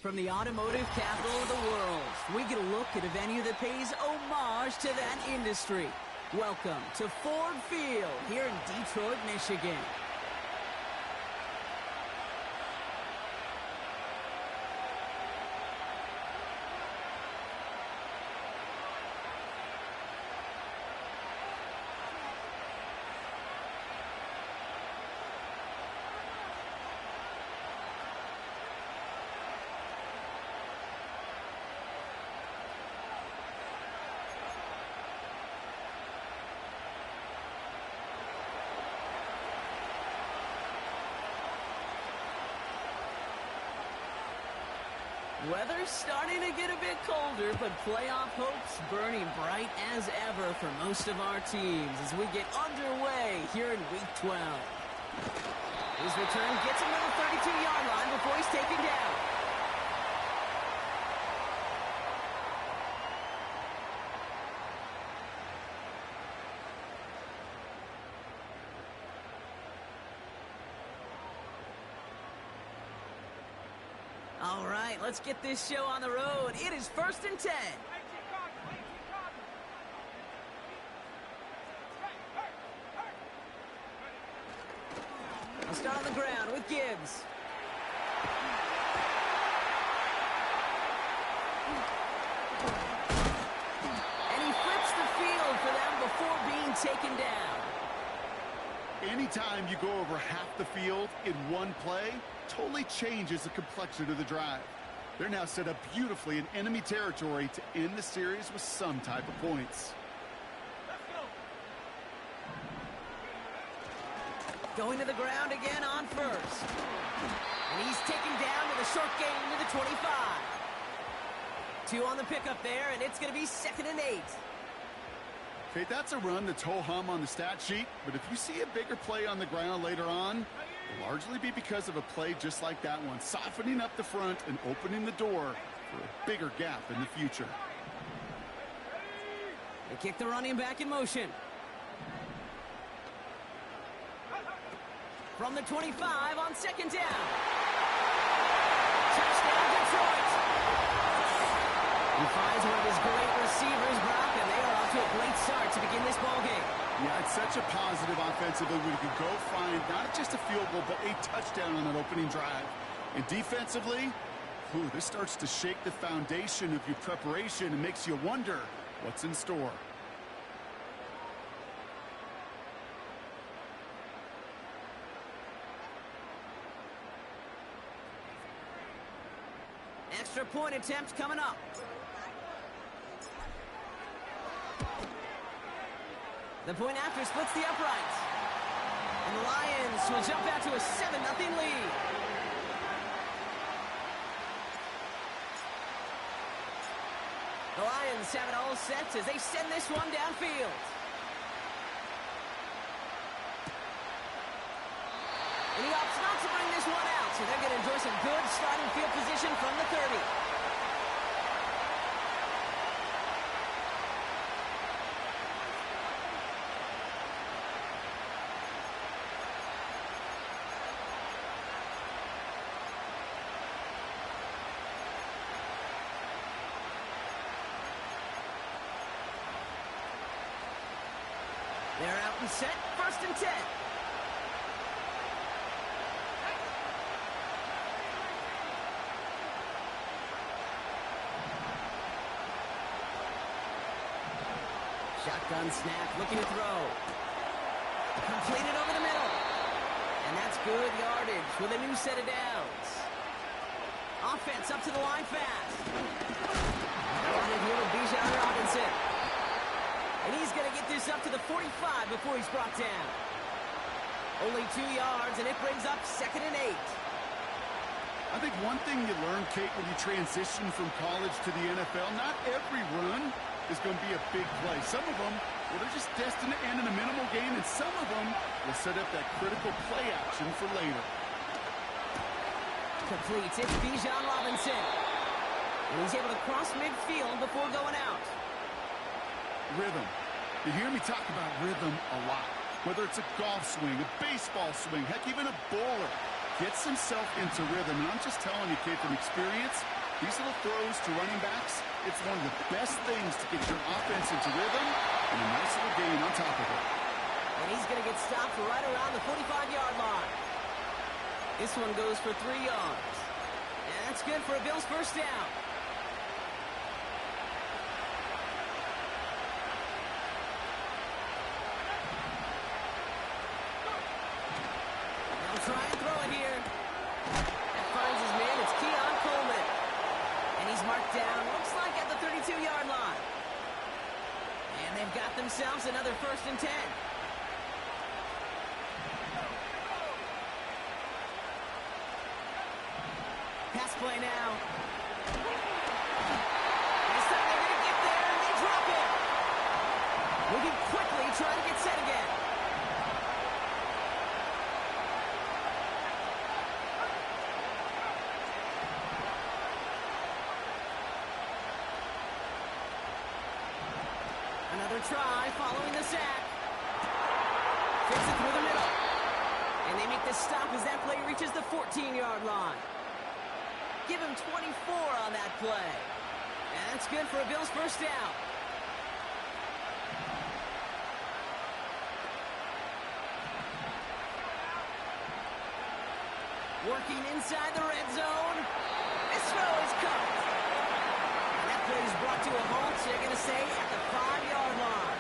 From the automotive capital of the world, we get a look at a venue that pays homage to that industry. Welcome to Ford Field here in Detroit, Michigan. Weather's starting to get a bit colder, but playoff hopes burning bright as ever for most of our teams as we get underway here in Week 12. His return gets him to the 32-yard line before he's taken down. All right, let's get this show on the road. It is 1st and 10. I'll start on the ground with Gibbs. And he flips the field for them before being taken down. Anytime you go over half the field in one play, totally changes the complexion of the drive. They're now set up beautifully in enemy territory to end the series with some type of points. Going to the ground again on first. And he's taken down with a short gain to the 25. 2 on the pickup there, and it's going to be 2nd and 8. Okay, that's a run that's ho-hum on the stat sheet, but if you see a bigger play on the ground later on, it'll largely be because of a play just like that one, softening up the front and opening the door for a bigger gap in the future. They kick the running back in motion. From the 25 on 2nd down. Touchdown, Detroit. He finds one of his great receivers, Brock, and they are off to a great start to begin this ballgame. Yeah, it's such a positive offensively when you can go find not just a field goal, but a touchdown on that opening drive. And defensively, this starts to shake the foundation of your preparation and makes you wonder what's in store. Extra point attempt coming up. The point after splits the uprights. And the Lions will jump out to a 7-0 lead. The Lions have it all set as they send this one downfield. And he opts not to bring this one out, so they're going to enjoy some good starting field position from the 30. They're out and set, 1st and 10. Shotgun snap, looking to throw. Completed over the middle. And that's good yardage with a new set of downs. Offense up to the line fast. They're on it here with Bijan Robinson. And he's going to get this up to the 45 before he's brought down. Only 2 yards, and it brings up 2nd and 8. I think one thing you learn, Kate, when you transition from college to the NFL, not every run is going to be a big play. Some of them, they're just destined to end in a minimal gain, and some of them will set up that critical play action for later. Completes. It's Bijan Robinson. And he's able to cross midfield before going out. Rhythm. You hear me talk about rhythm a lot. Whether it's a golf swing, a baseball swing, heck, even a bowler. gets himself into rhythm. And I'm just telling you, kid, from experience, these little throws to running backs, it's one of the best things to get your offense into rhythm and a nice little gain on top of it. And he's going to get stopped right around the 45-yard line. This one goes for 3 yards. And that's good for a Bills first down. They'll try and throw it here. That finds his man. It's Keon Coleman. And he's marked down, looks like at the 32-yard line. And they've got themselves another 1st and 10. Pass play now. This time they're going to get there, and they drop it. Moving quickly, trying to get set again. Another try following the sack. Fits it through the middle. And they make the stop as that play reaches the 14-yard line. Give him 24 on that play. And that's good for a Bills first down. Working inside the red zone. This throw is caught. And that play is brought to a halt, so they're going to say at the 5-yard line.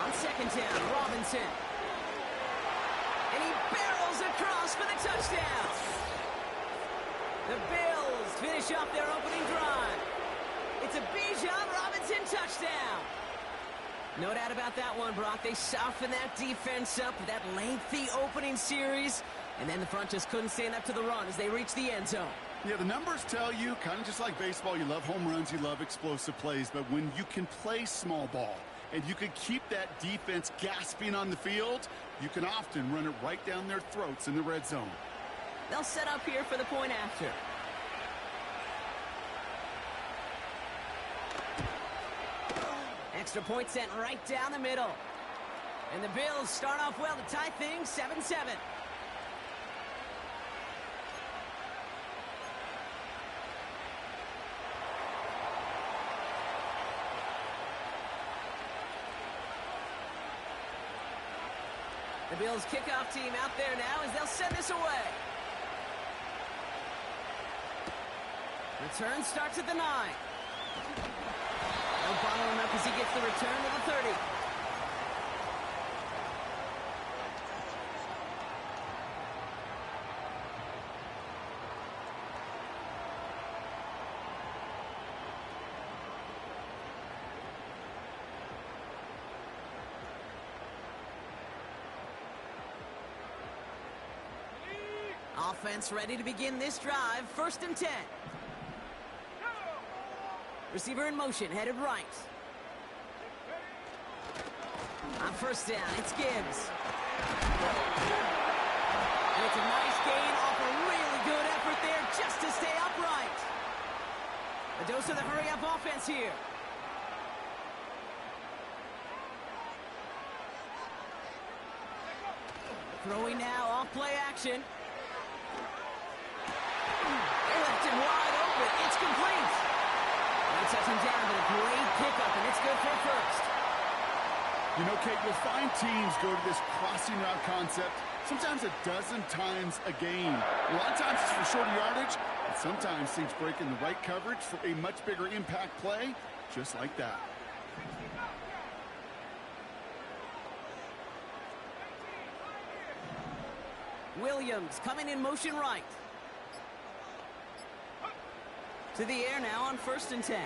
On 2nd down, Robinson. And he barrels across for the touchdown. The Bills finish off their opening drive. It's a Bijan Robinson touchdown. No doubt about that one, Brock. They softened that defense up with that lengthy opening series, and then the front just couldn't stand up to the run as they reached the end zone. Yeah, the numbers tell you, kind of just like baseball, you love home runs, you love explosive plays, but when you can play small ball and you can keep that defense gasping on the field, you can often run it right down their throats in the red zone. They'll set up here for the point after. Extra point sent right down the middle. And the Bills start off well to tie things 7-7. The Bills kickoff team out there now as they'll send this away. Return starts at the 9. They'll bottle him up as he gets the return to the 30. Offense ready to begin this drive. 1st and 10. Receiver in motion, headed right. On 1st down, it's Gibbs. And it's a nice gain off a really good effort there just to stay upright. A dose of the hurry-up offense here. Throwing now off play action. They left him wide open. It's complete. They touch him down, but a great pickup, and it's good for a 1st. You know, Kate, you'll find teams go to this crossing route concept sometimes a dozen times a game. A lot of times it's for shorter yardage, and sometimes things break in the right coverage for a much bigger impact play, just like that. Williams coming in motion right. To the air now on 1st and 10.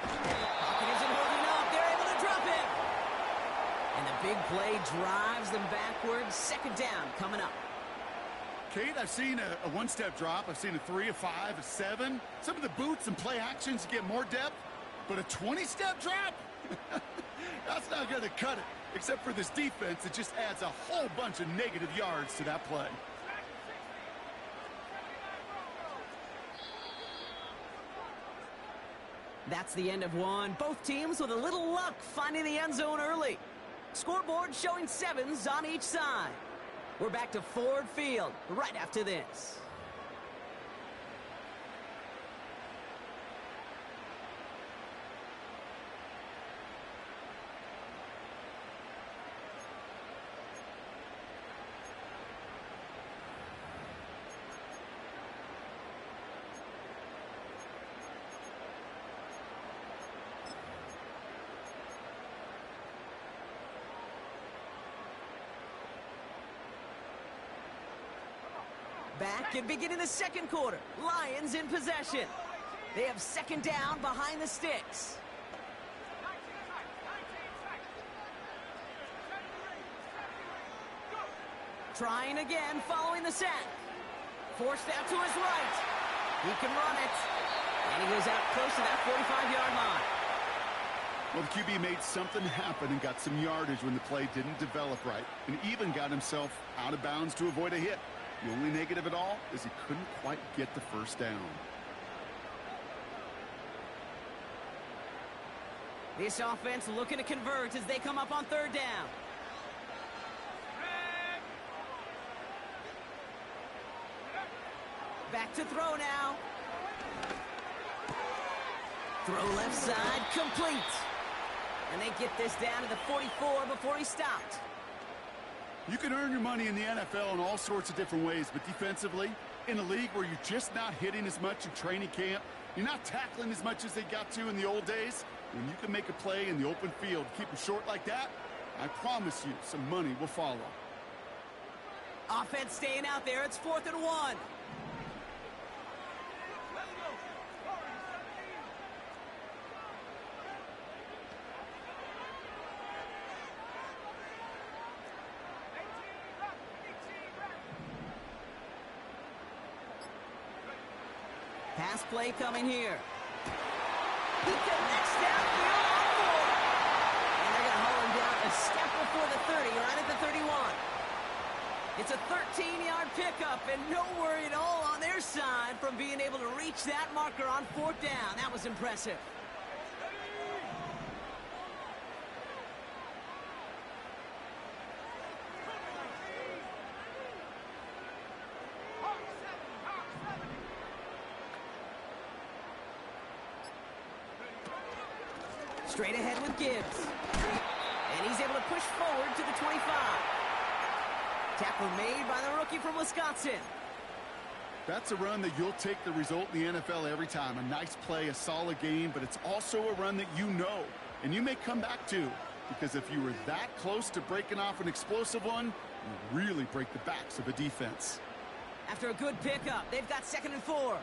Pocket isn't holding up. They're able to drop it. And the big play drives them backwards. 2nd down coming up. Kate, I've seen a one-step drop. I've seen a 3, a 5, a 7. Some of the boots and play actions get more depth. But a 20-step drop? That's not going to cut it. Except for this defense, it just adds a whole bunch of negative yards to that play. That's the end of one. Both teams with a little luck finding the end zone early. Scoreboard showing 7s on each side. We're back to Ford Field right after this. Back and beginning the second quarter. Lions in possession. They have second down behind the sticks. Trying again following the sack. Forced out to his right. He can run it. And he goes out close to that 45-yard line. Well, the QB made something happen and got some yardage when the play didn't develop right, and even got himself out of bounds to avoid a hit. The only negative at all is he couldn't quite get the first down. This offense looking to convert as they come up on third down. Back to throw now. Throw left side, complete. And they get this down to the 44 before he stopped. You can earn your money in the NFL in all sorts of different ways, but defensively, in a league where you're just not hitting as much in training camp, you're not tackling as much as they got to in the old days, when you can make a play in the open field, keep them short like that, I promise you some money will follow. Offense staying out there. It's 4th and 1. Pass play coming here. He connects downfield on 4. And they're going to haul him down a step before the 30, right at the 31. It's a 13-yard pickup, and no worry at all on their side from being able to reach that marker on 4th down. That was impressive. Straight ahead with Gibbs. And he's able to push forward to the 25. Tackle made by the rookie from Wisconsin. That's a run that you'll take the result in the NFL every time. A nice play, a solid game, but it's also a run that you know, and you may come back to, because if you were that close to breaking off an explosive one, you really break the backs of a defense. After a good pickup, they've got 2nd and 4.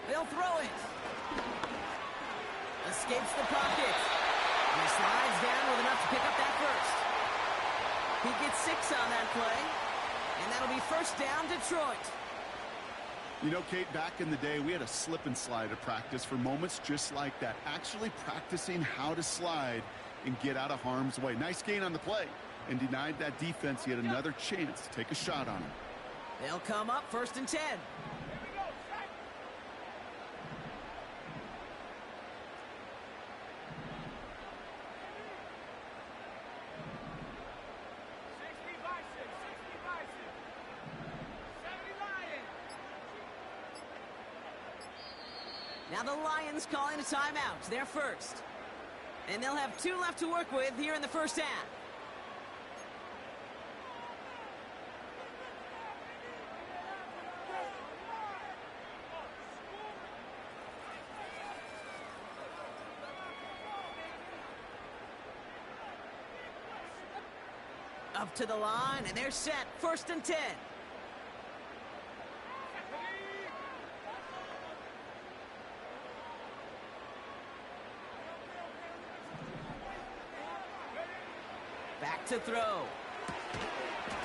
They'll throw it. Escapes the pocket. And he slides down with enough to pick up that first. He gets 6 on that play. And that'll be 1st down, Detroit. You know, Kate, back in the day, we had a slip and slide at practice for moments just like that. Actually practicing how to slide and get out of harm's way. Nice gain on the play. And denied that defense yet another chance to take a shot on him. They'll come up 1st and 10. Now the Lions calling a timeout. They're first. And they'll have 2 left to work with here in the first half. Up to the line, and they're set. 1st and 10. Back to throw.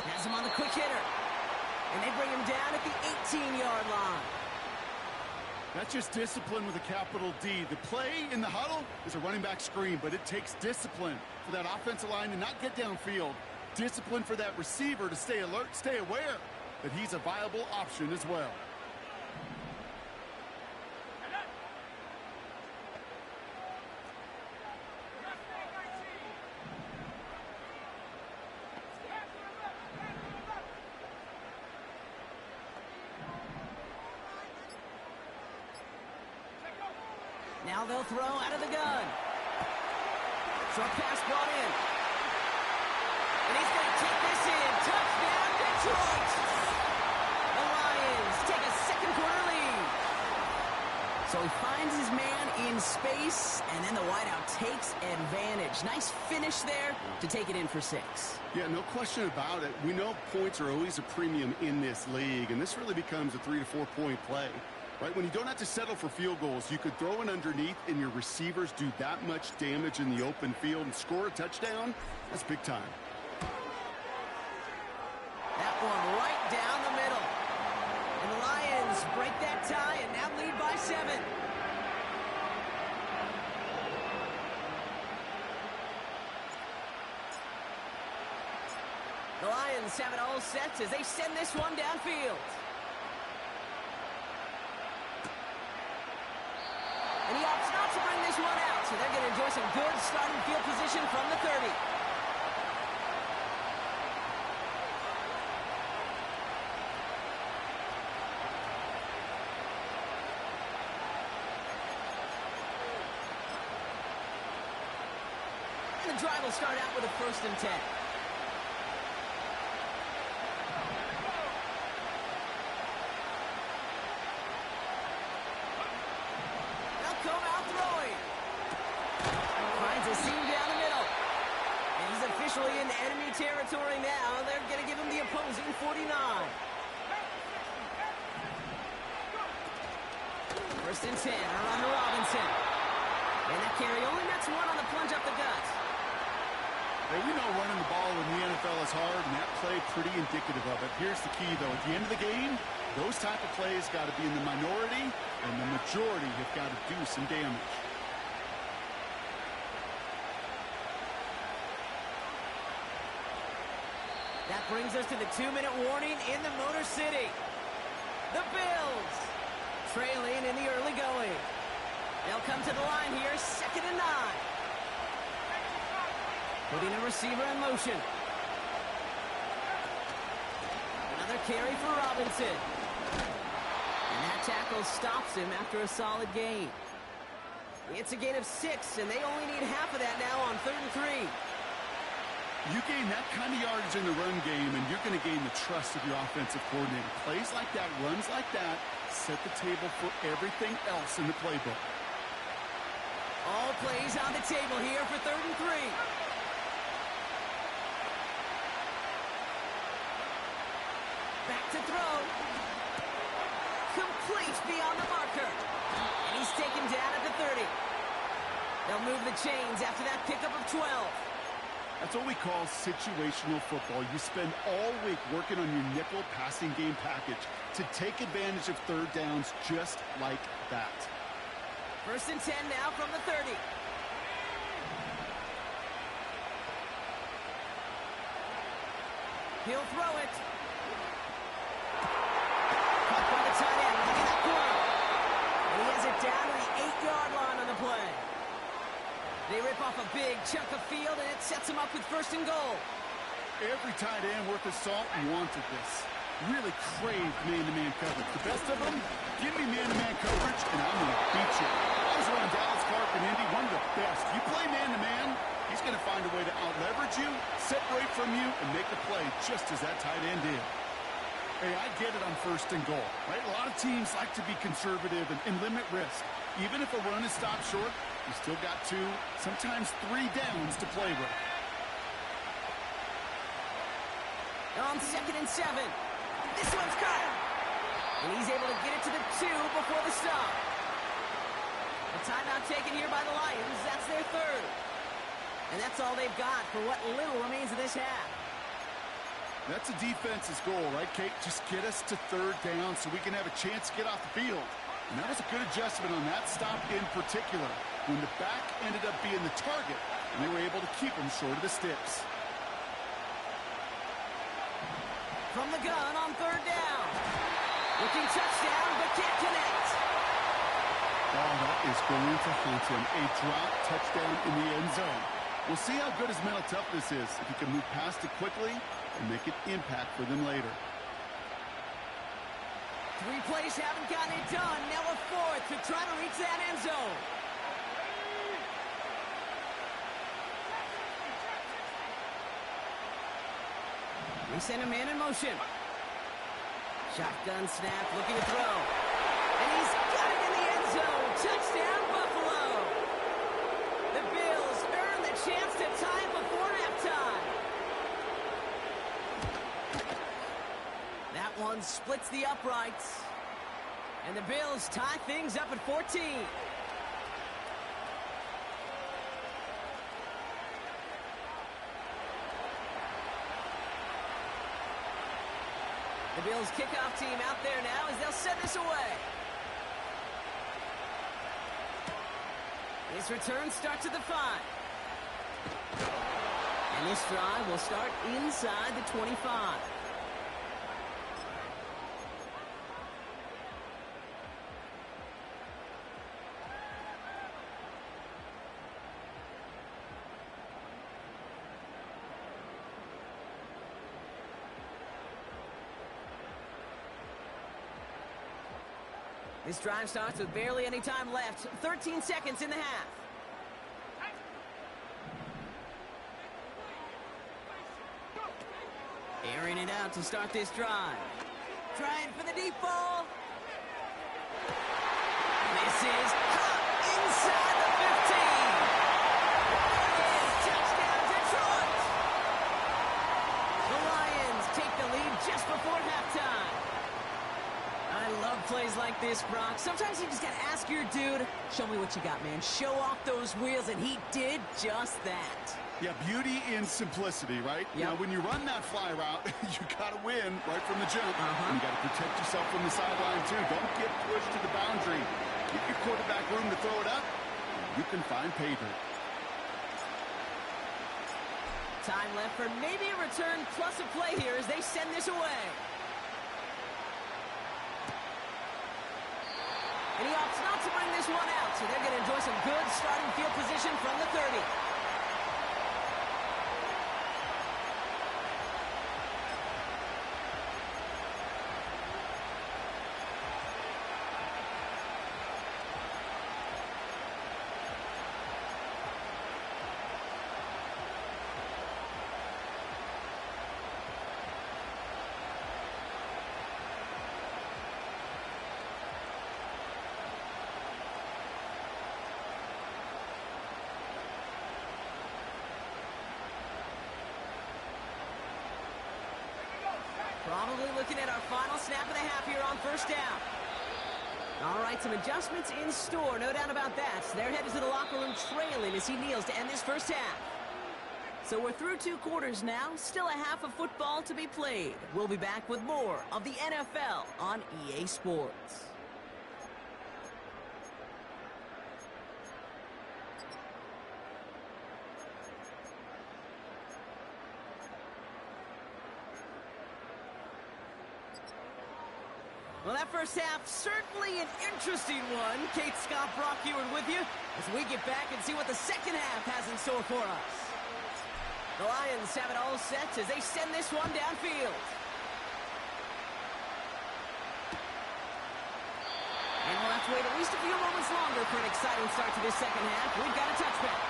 Has him on the quick hitter. And they bring him down at the 18-yard line. That's just discipline with a capital D. The play in the huddle is a running back screen, but it takes discipline for that offensive line to not get downfield, discipline for that receiver to stay alert, stay aware that he's a viable option as well. Now they'll throw out of the gun. Short pass brought in. And he's going to take this in. Touchdown, Detroit! The Lions take a second quarter lead. So he finds his man in space, and then the wideout takes advantage. Nice finish there to take it in for 6. Yeah, no question about it. We know points are always a premium in this league, and this really becomes a 3 to 4 point play. Right, when you don't have to settle for field goals, you could throw it underneath and your receivers do that much damage in the open field and score a touchdown. That's big time. That one right down the middle. And the Lions break that tie and now lead by 7. The Lions have it all set as they send this one downfield. And he opts not to bring this one out, so they're going to enjoy some good starting field position from the 30. And the drive will start out with a 1st and 10. In enemy territory now. They're going to give him the opposing 49. 1st and 10. Around to Robinson. And that carry only nets 1 on the plunge up the gut. Hey, we know running the ball in the NFL is hard, and that play pretty indicative of it. Here's the key, though. At the end of the game, those type of plays got to be in the minority, and the majority have got to do some damage. That brings us to the 2-minute warning in the Motor City. The Bills trailing in the early going. They'll come to the line here, 2nd and 9. Putting a receiver in motion. Another carry for Robinson. And that tackle stops him after a solid gain. It's a gain of 6, and they only need half of that now on 3rd and 3. You gain that kind of yardage in the run game, and you're going to gain the trust of your offensive coordinator. Plays like that, runs like that, set the table for everything else in the playbook. All plays on the table here for 3rd and 3. Back to throw. Complete beyond the marker. And he's taken down at the 30. They'll move the chains after that pickup of 12. That's what we call situational football. You spend all week working on your nickel passing game package to take advantage of 3rd downs just like that. 1st and 10 now from the 30. He'll throw it. Caught by the tight end. Look at that corner. And he has it down to the 8-yard line on the play. They rip off a big chunk of field, and it sets him up with 1st and goal. Every tight end worth his salt wanted this. Really craved man-to-man coverage. The best of them, give me man-to-man coverage, and I'm going to beat you. I was around Dallas, Clark, and Indy, one of the best. You play man-to-man, he's going to find a way to out-leverage you, separate from you, and make the play just as that tight end did. Hey, I get it on 1st and goal, right? A lot of teams like to be conservative and limit risk. Even if a run is stopped short, you still got 2, sometimes 3 downs to play with. On 2nd and 7. This one's caught. And he's able to get it to the 2 before the stop. A timeout taken here by the Lions. That's their 3rd. And that's all they've got for what little remains of this half. That's a defense's goal, right, Kate? Just get us to 3rd down so we can have a chance to get off the field. And that was a good adjustment on that stop in particular, when the back ended up being the target, and they were able to keep him short of the sticks. From the gun on third down. Looking touchdown, but can't connect. Oh, that is going to haunt him. A drop touchdown in the end zone. We'll see how good his mental toughness is if he can move past it quickly and make an impact for them later. 3 plays haven't gotten it done. Now a 4th to try to reach that end zone. They send a man in motion. Shotgun snap, looking to throw. And he's got it in the end zone. Touchdown, Buffalo. The Bills earn the chance to tie it before halftime. That one splits the uprights. And the Bills tie things up at 14. The Bills kickoff team out there now as they'll send this away. This return starts at the 5. And this drive will start inside the 25. This drive starts with barely any time left. 13 seconds in the half. Airing it out to start this drive. Trying for the deep ball. This is caught inside the 15. There it is. Touchdown, Detroit. The Lions take the lead just before halftime. I love plays like this, Brock. Sometimes you just got to ask your dude, show me what you got, man. Show off those wheels, and he did just that. Yeah, beauty in simplicity, right? Yep. Now, when you run that fly route, you got to win right from the jump. And you got to protect yourself from the sideline, too. Don't get pushed to the boundary. Give your quarterback room to throw it up. You can find pay dirt. Time left for maybe a return plus a play here as they send this away. And he opts not to bring this one out, so they're going to enjoy some good starting field position from the 30. Probably looking at our final snap of the half here on first down. All right, some adjustments in store, no doubt about that. They're headed to the locker room trailing as he kneels to end this first half. So we're through 2 quarters now, still a half of football to be played. We'll be back with more of the NFL on EA Sports. Well, that first half, certainly an interesting one. Kate, Scott, Brock Ewart with you as we get back and see what the second half has in store for us. The Lions have it all set as they send this one downfield. And we'll have to wait at least a few moments longer for an exciting start to this second half. We've got a touchback.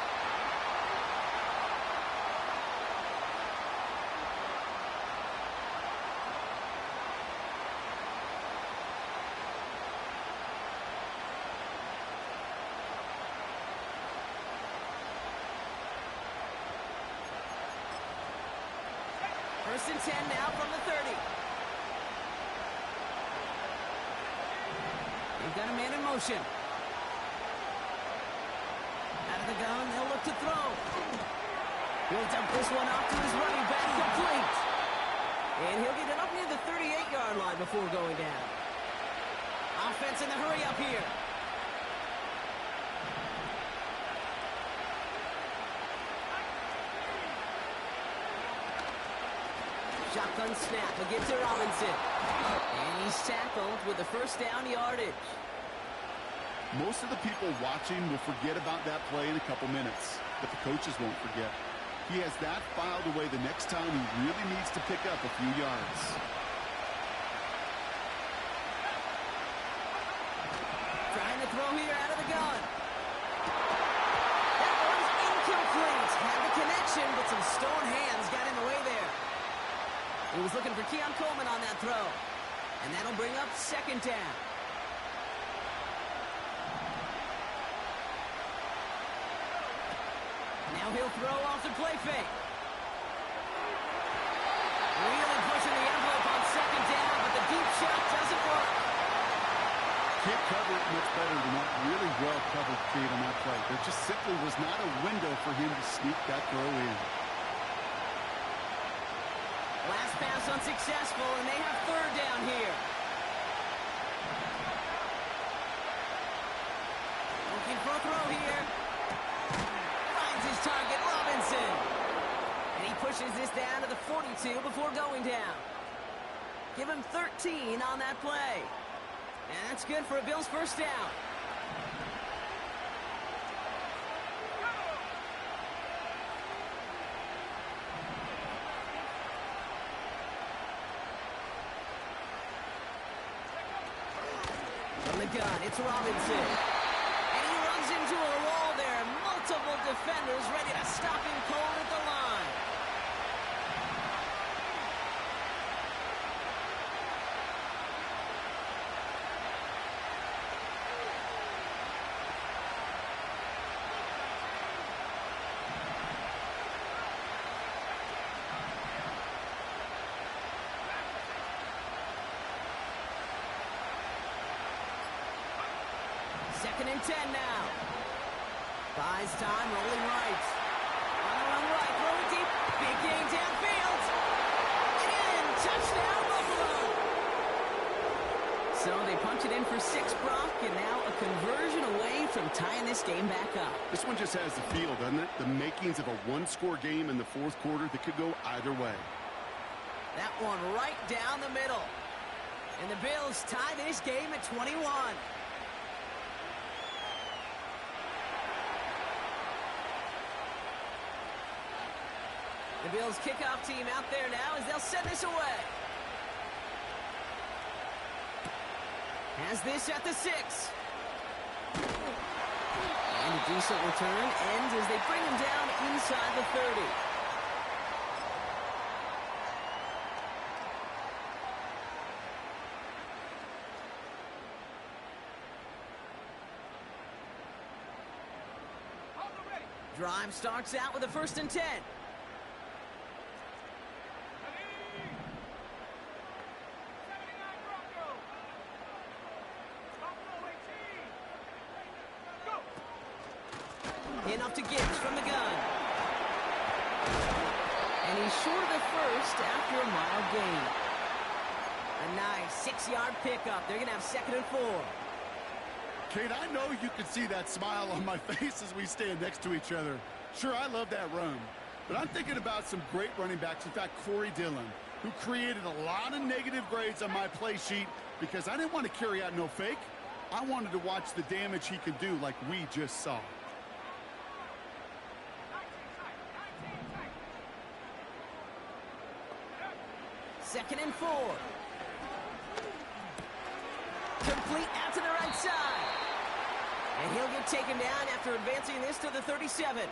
First and 10 now from the 30. They've got a man in motion. Out of the gun, they'll look to throw. He'll dump this one off to his running back, complete. And he'll get it up near the 38-yard line before going down. Offense in the hurry up here. Shotgun snap. He'll give to Robinson. And he's tackled with the first down yardage. Most of the people watching will forget about that play in a couple minutes, but the coaches won't forget. He has that filed away the next time he really needs to pick up a few yards. Trying to throw here out of the gun. That one's incomplete. Had the connection, but some stone hands got in the way there. He was looking for Keon Coleman on that throw. And that'll bring up second down. Now he'll throw off the play fake. Really pushing the envelope on second down, but the deep shot doesn't work. Can't cover it much better than that really well-covered feed on that play. There just simply was not a window for him to sneak that throw in. Last pass unsuccessful, and they have third down here. Looking for a throw here. Finds his target, Robinson. And he pushes this down to the 42 before going down. Give him 13 on that play. And that's good for a Bills first down. From the gun, it's Robinson. And he runs into a wall there. Multiple defenders ready to stop him cold at the line. Second and 10 now. Buys time, rolling right. On the run right, throw it deep. Big gain downfield. And in, touchdown Buffalo. So they punch it in for 6, Brock, and now a conversion away from tying this game back up. This one just has the feel, doesn't it? The makings of a one-score game in the fourth quarter that could go either way. That one right down the middle. And the Bills tie this game at 21. The Bills kickoff team out there now as they'll send this away. Has this at the 6. And a decent return ends as they bring him down inside the 30. Drive starts out with a 1st and 10. Enough to Gibbs from the gun. And he's short of the first after a mild gain. A nice 6-yard pickup. They're going to have 2nd and 4. Kate, I know you can see that smile on my face as we stand next to each other. Sure, I love that run. But I'm thinking about some great running backs. In fact, Corey Dillon, who created a lot of negative grades on my play sheet because I didn't want to carry out no fake. I wanted to watch the damage he could do like we just saw. Second and 4. Complete out to the right side. And he'll get taken down after advancing this to the 37.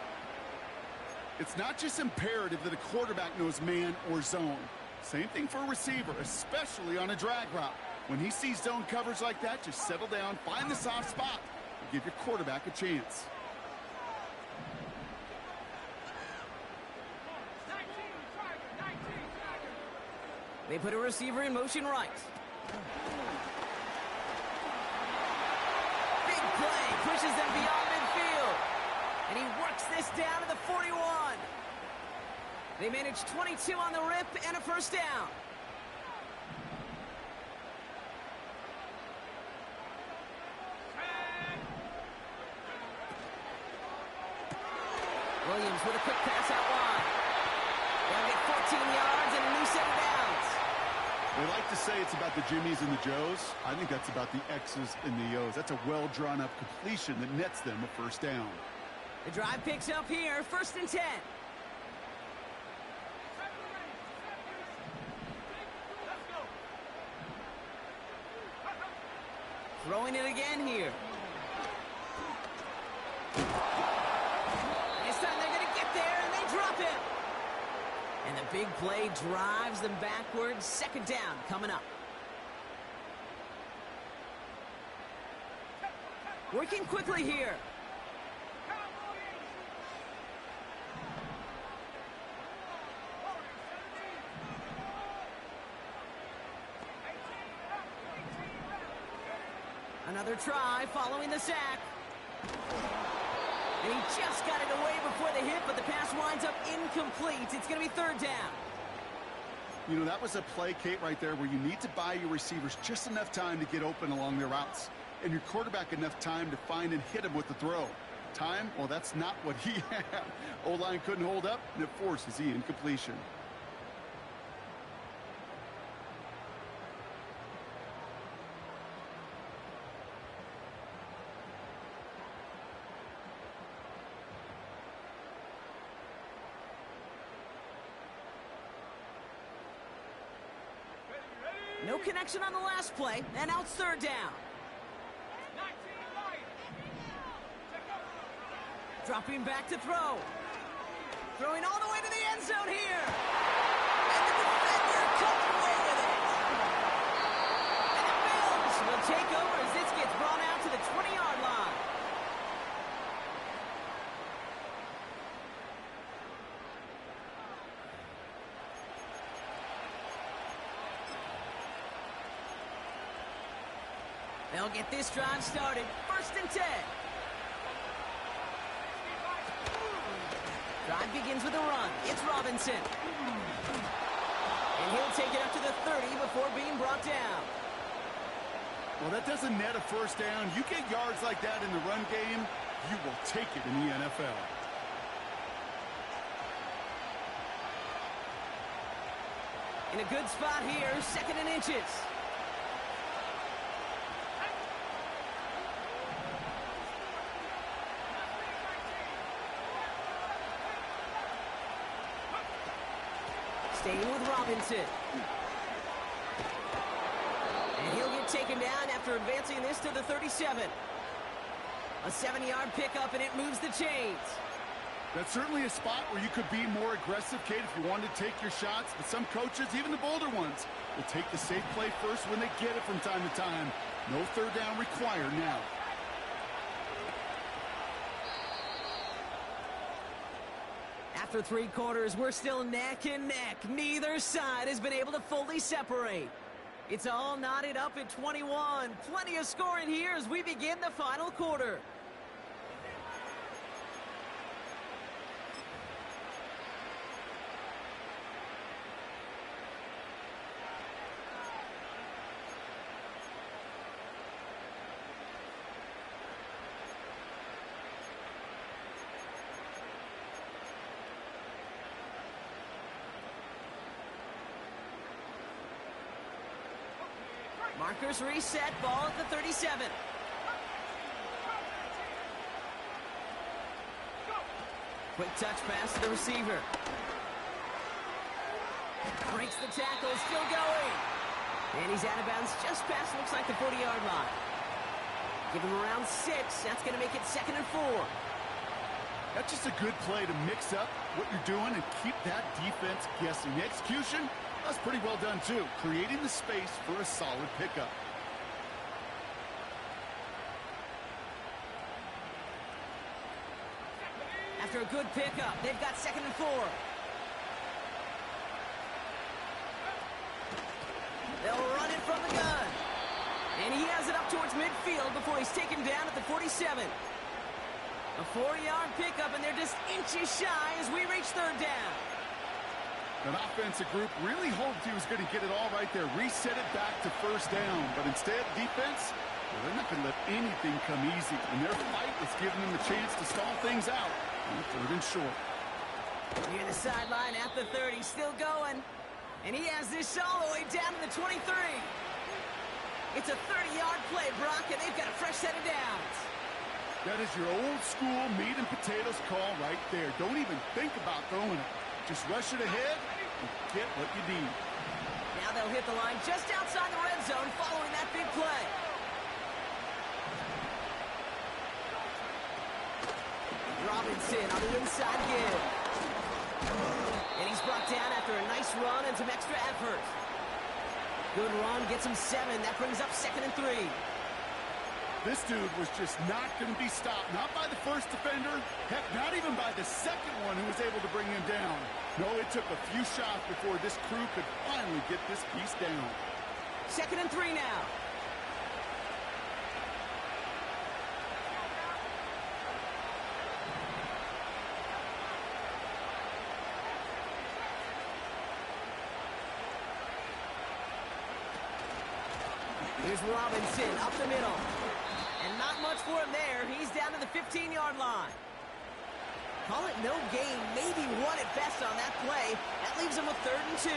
It's not just imperative that a quarterback knows man or zone. Same thing for a receiver, especially on a drag route. When he sees zone coverage like that, just settle down, find the soft spot, and give your quarterback a chance. They put a receiver in motion right. Big play, pushes them beyond midfield. And he works this down to the 41. They manage 22 on the rip and a first down. Williams with a quick pass out wide. They'll get 14 yards and a new set of downs. like to say it's about the Jimmies and the Joes. I think that's about the X's and the O's. That's a well-drawn-up completion that nets them a first down. The drive picks up here, 1st and 10. Throwing it again here. This time they're going to get there, and they drop it. And the big play drives them backwards. 2nd down coming up. Working quickly here. Another try following the sack. And he just got it away before the hit, but the pass winds up incomplete. It's going to be 3rd down. You know, that was a play, Kate, right there where you need to buy your receivers just enough time to get open along their routes. And your quarterback enough time to find and hit him with the throw. Time? Well, that's not what he had. O-line couldn't hold up, and it forces the incompletion. No connection on the last play, and now it's 3rd down. Dropping back to throw. Throwing all the way to the end zone here. And the defender comes away with it. And the Bills will take over as this gets brought out to the 20-yard line. They'll get this drive started. 1st and 10. Drive begins with a run. It's Robinson. And he'll take it up to the 30 before being brought down. Well, that doesn't net a first down. You get yards like that in the run game, you will take it in the NFL. In a good spot here, 2nd and inches. Staying with Robinson. And he'll get taken down after advancing this to the 37. A 7-yard pickup, and it moves the chains. That's certainly a spot where you could be more aggressive, Kate, if you wanted to take your shots. But some coaches, even the bolder ones, will take the safe play first when they get it from time to time. No 3rd down required now. After 3 quarters, we're still neck and neck. Neither side has been able to fully separate. It's all knotted up at 21. Plenty of scoring here as we begin the final quarter. Markers reset, ball at the 37. Quick touch pass to the receiver. Breaks the tackle, still going. And he's out of bounds just past, looks like the 40-yard line. Give him around 6. That's going to make it 2nd and 4. That's just a good play to mix up what you're doing and keep that defense guessing. The execution, that's pretty well done too, creating the space for a solid pickup. After a good pickup, they've got 2nd and 4. They'll run it from the gun. And he has it up towards midfield before he's taken down at the 47. A 4-yard pickup, and they're just inches shy as we reach 3rd down. An offensive group really hoped he was going to get it all right there, reset it back to 1st down. But instead, defense, well, they're not going to let anything come easy. And their fight is giving them a chance to stall things out on 3rd and short. Near the sideline at the 30, still going. And he has this all the way down to the 23. It's a 30-yard play, Brock, and they've got a fresh set of downs. That is your old school meat and potatoes call right there. Don't even think about throwing it. Just rush it ahead and get what you need. Now they'll hit the line just outside the red zone following that big play. Robinson on the inside give. And he's brought down after a nice run and some extra effort. Good run, gets him 7. That brings up 2nd and 3. This dude was just not going to be stopped. Not by the first defender. Heck, not even by the second one who was able to bring him down. No, it took a few shots before this crew could finally get this piece down. 2nd and 3 now. Here's Robinson up the middle. And not much for him there. He's down to the 15-yard line. Call it no gain, maybe one at best on that play. That leaves him with 3rd and 2.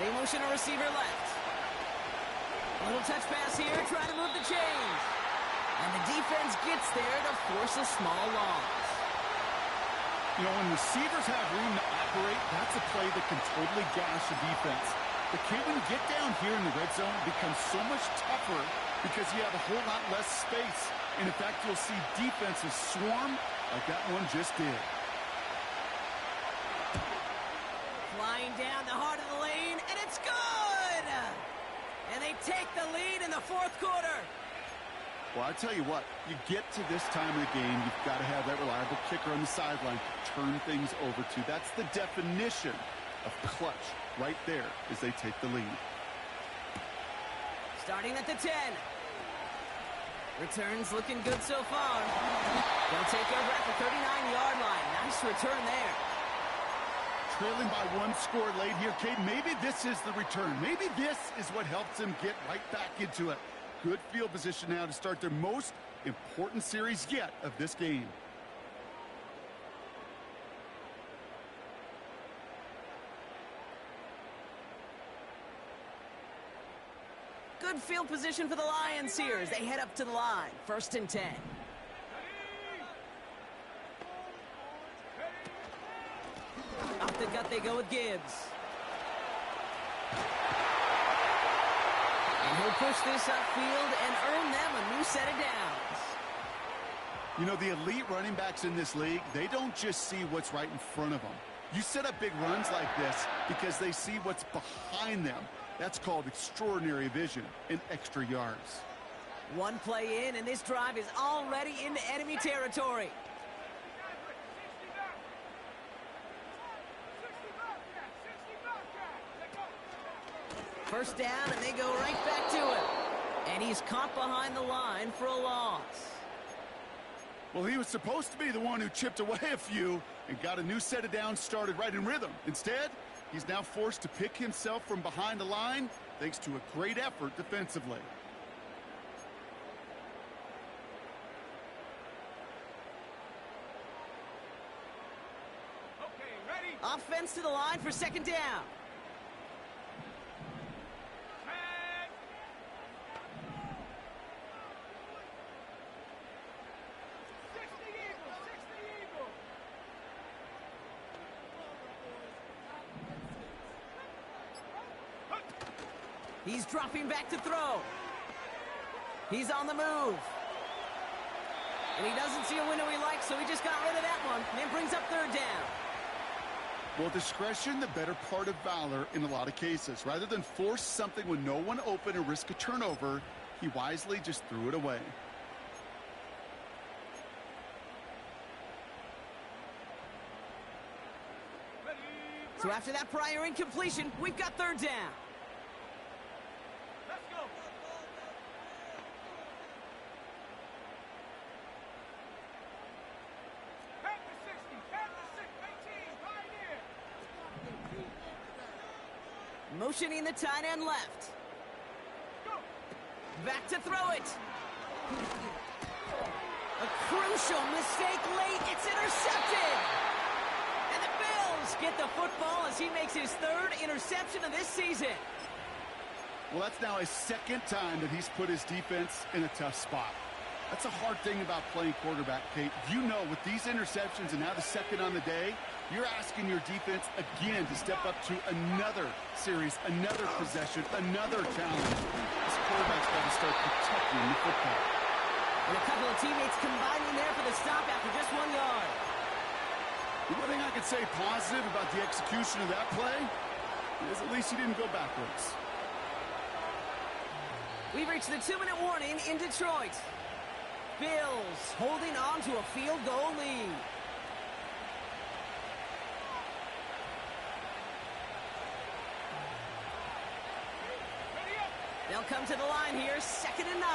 They motion a receiver left. A little touch pass here, trying to move the chains. And the defense gets there to force a small loss. You know, when receivers have room to operate, that's a play that can totally gash a defense. But Kate, when you get down here in the red zone, it becomes so much tougher because you have a whole lot less space. And in fact, you'll see defenses swarm like that one just did. Flying down the heart of the lane, and it's good! And they take the lead in the 4th quarter. Well, I tell you what, you get to this time of the game, you've got to have that reliable kicker on the sideline to turn things over to. That's the definition of clutch right there as they take the lead. Starting at the 10. Returns looking good so far. They'll take over at the 39-yard line. Nice return there. Trailing by 1 score late here, Cade. Maybe this is the return. Maybe this is what helps them get right back into it. Good field position now to start their most important series yet of this game. Good field position for the Lions here as they head up to the line. 1st and 10. Up the gut they go with Gibbs. And he'll push this upfield and earn them a new set of downs. You know, the elite running backs in this league, they don't just see what's right in front of them. You set up big runs like this because they see what's behind them. That's called extraordinary vision and extra yards. One play in, and this drive is already into enemy territory. First down, and they go right back to it. And he's caught behind the line for a loss. Well, he was supposed to be the one who chipped away a few and got a new set of downs started right in rhythm. Instead, he's now forced to pick himself from behind the line thanks to a great effort defensively. Okay, ready? Offense to the line for 2nd down. He's dropping back to throw. He's on the move. And he doesn't see a window he likes, so he just got rid of that one. And it brings up 3rd down. Well, discretion, the better part of valor in a lot of cases. Rather than force something with no one open and risk a turnover, he wisely just threw it away. So after that prior incompletion, we've got 3rd down. Let's go. Back to 60, back to 6, 18, right here. Motioning the tight end left. Go. Back to throw it. A crucial mistake late. It's intercepted. And the Bills get the football as he makes his third interception of this season. Well, that's now his second time that he's put his defense in a tough spot. That's a hard thing about playing quarterback, Kate. You know, with these interceptions and now the second on the day, you're asking your defense again to step up to another series, another possession, another challenge. This quarterback's got to start protecting the football. And a couple of teammates combining there for the stop after just 1 yard. The one thing I could say positive about the execution of that play is at least he didn't go backwards. We've reached the 2-minute warning in Detroit. Bills holding on to a field goal lead. They'll come to the line here, 2nd and 9.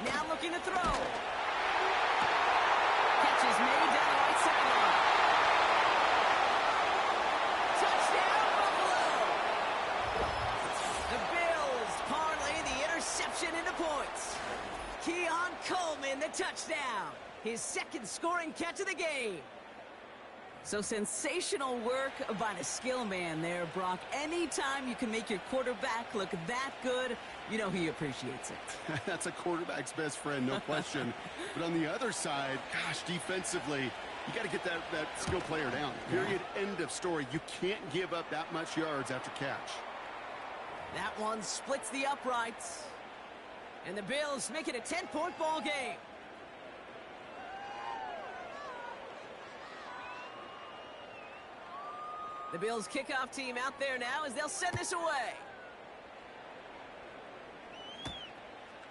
Now looking to throw. Catch is made down the right sideline. Touchdown, Buffalo! The Bills parlay the interception into points. Keon Coleman, the touchdown. His second scoring catch of the game. So sensational work by the skill man there, Brock. Anytime you can make your quarterback look that good, you know he appreciates it. That's a quarterback's best friend, no question. But on the other side, gosh, defensively, you got to get that skill player down. Period, end of story. You can't give up that much yards after catch. That one splits the uprights. And the Bills make it a 10-point ball game. The Bills kickoff team out there now as they'll send this away.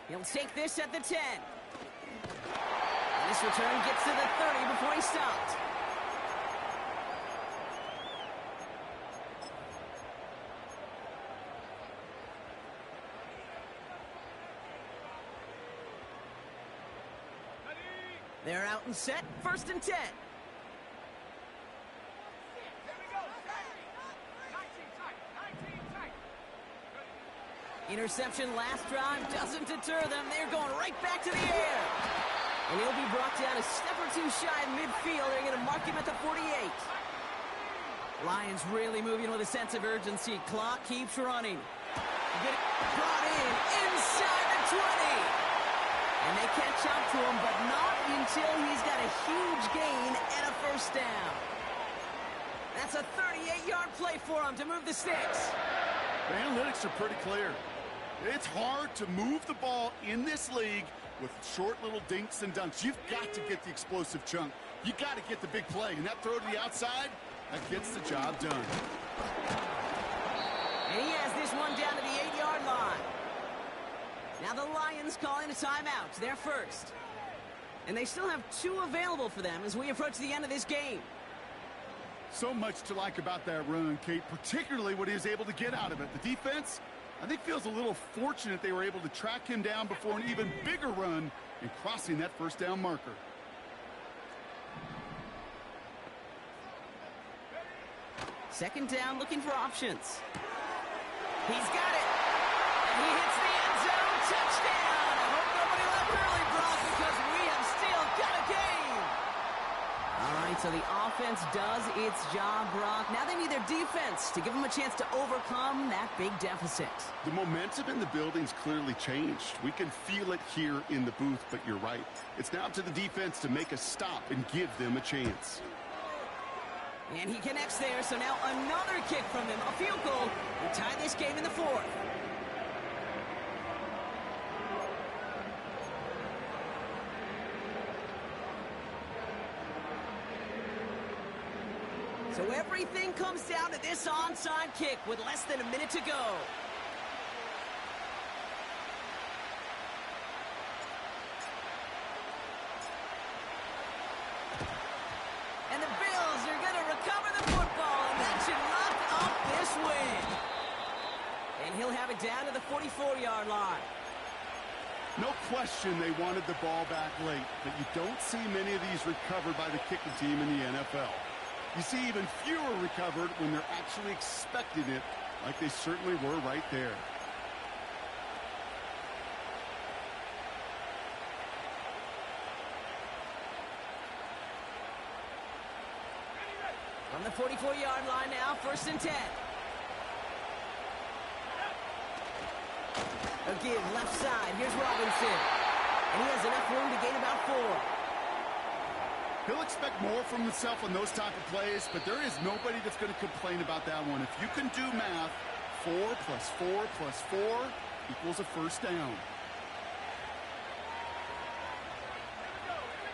He'll take this at the 10. And this return gets to the 30 before he's stopped. They're out and set, 1st and 10. Interception last drive doesn't deter them. They're going right back to the air. And he'll be brought down a step or two shy of midfield. They're going to mark him at the 48. Lions really moving with a sense of urgency. Clock keeps running. Get brought in inside the 20. And they catch up to him, but not until he's got a huge gain and a first down. That's a 38-yard play for him to move the sticks. The analytics are pretty clear. It's hard to move the ball in this league with short little dinks and dunks. You've got to get the explosive chunk. You got to get the big play. And that throw to the outside, that gets the job done. And he has this one down to the 8-yard line. Now the Lions calling a timeout. They're first. And they still have 2 available for them as we approach the end of this game. So much to like about that run, Kate, particularly what he was able to get out of it. The defense, I think, feels a little fortunate they were able to track him down before an even bigger run and crossing that first down marker. Second down, looking for options. He's got it. And he hits the end zone. Touchdown. I hope nobody left early, Brock, because we have still got a game. All right, so the offense does its job, Brock. Now they need their defense to give them a chance to overcome that big deficit. The momentum in the building's clearly changed. We can feel it here in the booth, but you're right. It's now up to the defense to make a stop and give them a chance. And he connects there, so now another kick from him, a field goal, to tie this game in the 4th. So everything comes down to this onside kick with less than a minute to go. And the Bills are going to recover the football, and that should lock up this win. he'll have it down to the 44-yard line. No question they wanted the ball back late, but you don't see many of these recovered by the kicking team in the NFL. You see even fewer recovered when they're actually expecting it, like they certainly were right there. On the 44-yard line now, 1st and 10. A give left side. Here's Robinson. And he has enough room to gain about 4. He'll expect more from himself on those type of plays, but there is nobody that's going to complain about that one. If you can do math, 4 plus 4 plus 4 equals a first down.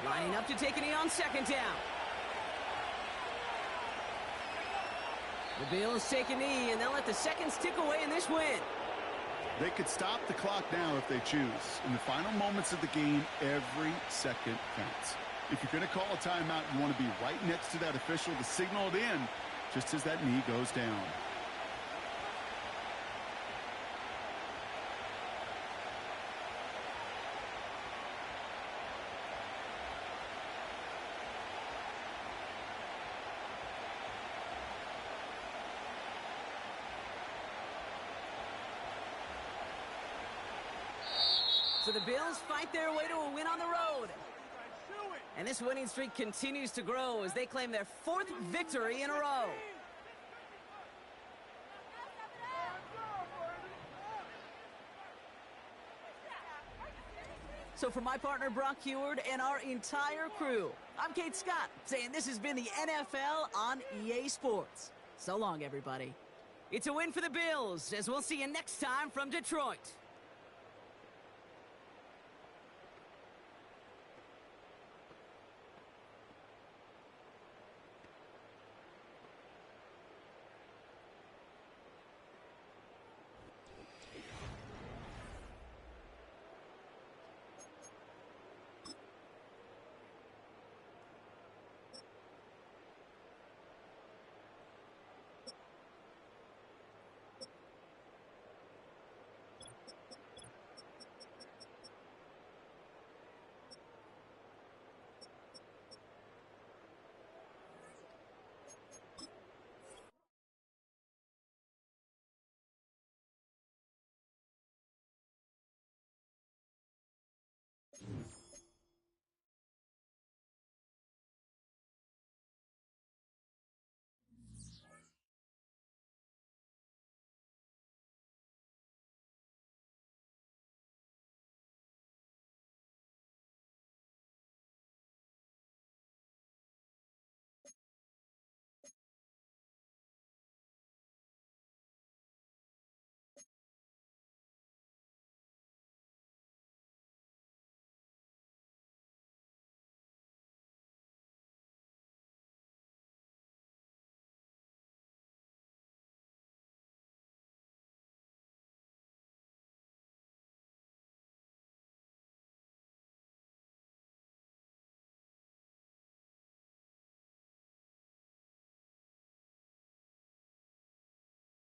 Lining up to take a knee on 2nd down. The Bills take a knee, and they'll let the seconds tick away in this win. They could stop the clock now if they choose. In the final moments of the game, every second counts. If you're going to call a timeout, you want to be right next to that official to signal it in just as that knee goes down. So the Bills fight their way to a win on the road. And this winning streak continues to grow as they claim their 4th victory in a row. So for my partner Brock Heward and our entire crew, I'm Kate Scott saying this has been the NFL on EA Sports. So long, everybody. It's a win for the Bills, as we'll see you next time from Detroit.